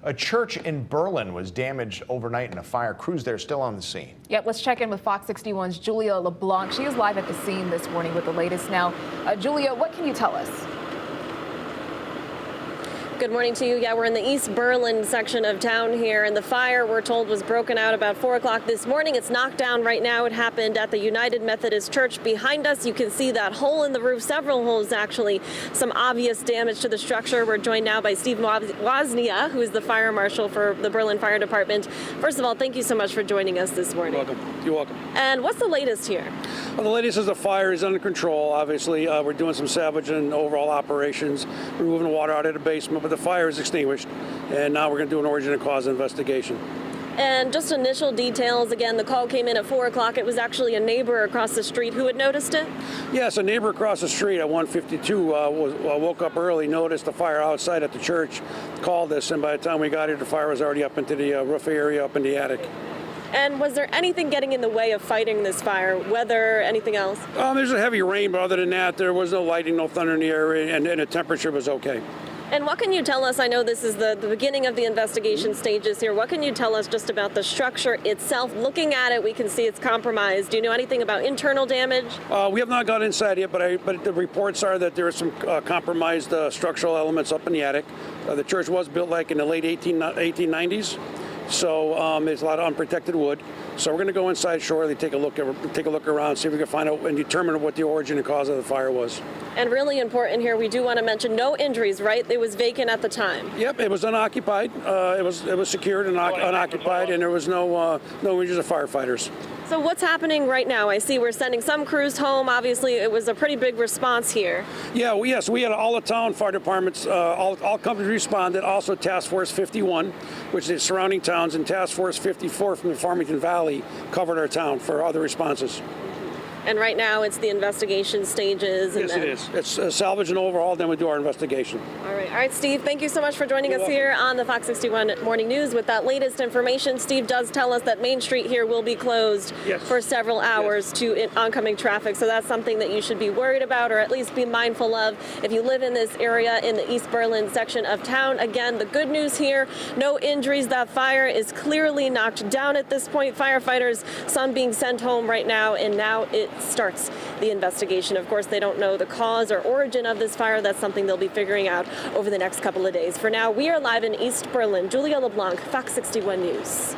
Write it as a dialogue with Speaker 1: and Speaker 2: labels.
Speaker 1: A church in Berlin was damaged overnight in a fire. Crews there still on the scene.
Speaker 2: Yep, let's check in with Fox 61's Julia LeBlanc. She is live at the scene this morning with the latest now. Julia, what can you tell us?
Speaker 3: Good morning to you. Yeah, we're in the East Berlin section of town here, and the fire, we're told, was broken out about 4 o'clock this morning. It's knocked down right now. It happened at the United Methodist Church behind us. You can see that hole in the roof, several holes actually, some obvious damage to the structure. We're joined now by Steve Waznia, who is the fire marshal for the Berlin Fire Department. First of all, thank you so much for joining us this morning.
Speaker 4: You're welcome. You're welcome.
Speaker 3: And what's the latest here?
Speaker 4: Well, the latest is the fire is under control. Obviously, we're doing some salvage and overall operations, removing the water out of the basement, but the fire is extinguished, and now we're going to do an origin and cause investigation.
Speaker 3: And just initial details, again, the call came in at 4 o'clock. It was actually a neighbor across the street who had noticed it?
Speaker 4: Yes, a neighbor across the street at 152 woke up early, noticed the fire outside at the church, called us, and by the time we got here, the fire was already up into the roof area, up in the attic.
Speaker 3: And was there anything getting in the way of fighting this fire, weather, anything else?
Speaker 4: There's a heavy rain, but other than that, there was no lightning, no thunder in the area, and the temperature was okay.
Speaker 3: And what can you tell us? I know this is the beginning of the investigation stages here. What can you tell us just about the structure itself? Looking at it, we can see it's compromised. Do you know anything about internal damage?
Speaker 4: We have not got inside yet, but the reports are that there are some compromised structural elements up in the attic. The church was built like in the late 1890s, so there's a lot of unprotected wood. So we're going to go inside shortly, take a look around, see if we can find out and determine what the origin and cause of the fire was.
Speaker 3: And really important here, we do want to mention no injuries, right? It was vacant at the time.
Speaker 4: Yep, it was unoccupied. It was secured and unoccupied, and there was no injuries of firefighters.
Speaker 3: So what's happening right now? I see we're sending some crews home. Obviously, it was a pretty big response here.
Speaker 4: Yeah, yes, we had all the town fire departments, all companies responded. Also, Task Force 51, which is surrounding towns, and Task Force 54 from the Farmington Valley covered our town for other responses.
Speaker 3: And right now, it's the investigation stages.
Speaker 4: Yes, it is. It's salvage and overhaul, then we do our investigation.
Speaker 3: All right, Steve, thank you so much for joining us here on the Fox 61 Morning News with that latest information. Steve does tell us that Main Street here will be closed for several hours to oncoming traffic, so that's something that you should be worried about or at least be mindful of if you live in this area in the East Berlin section of town. Again, the good news here, no injuries. That fire is clearly knocked down at this point. Firefighters, some being sent home right now, and now it starts the investigation. Of course, they don't know the cause or origin of this fire. That's something they'll be figuring out over the next couple of days. For now, we are live in East Berlin. Julia LeBlanc, Fox 61 News.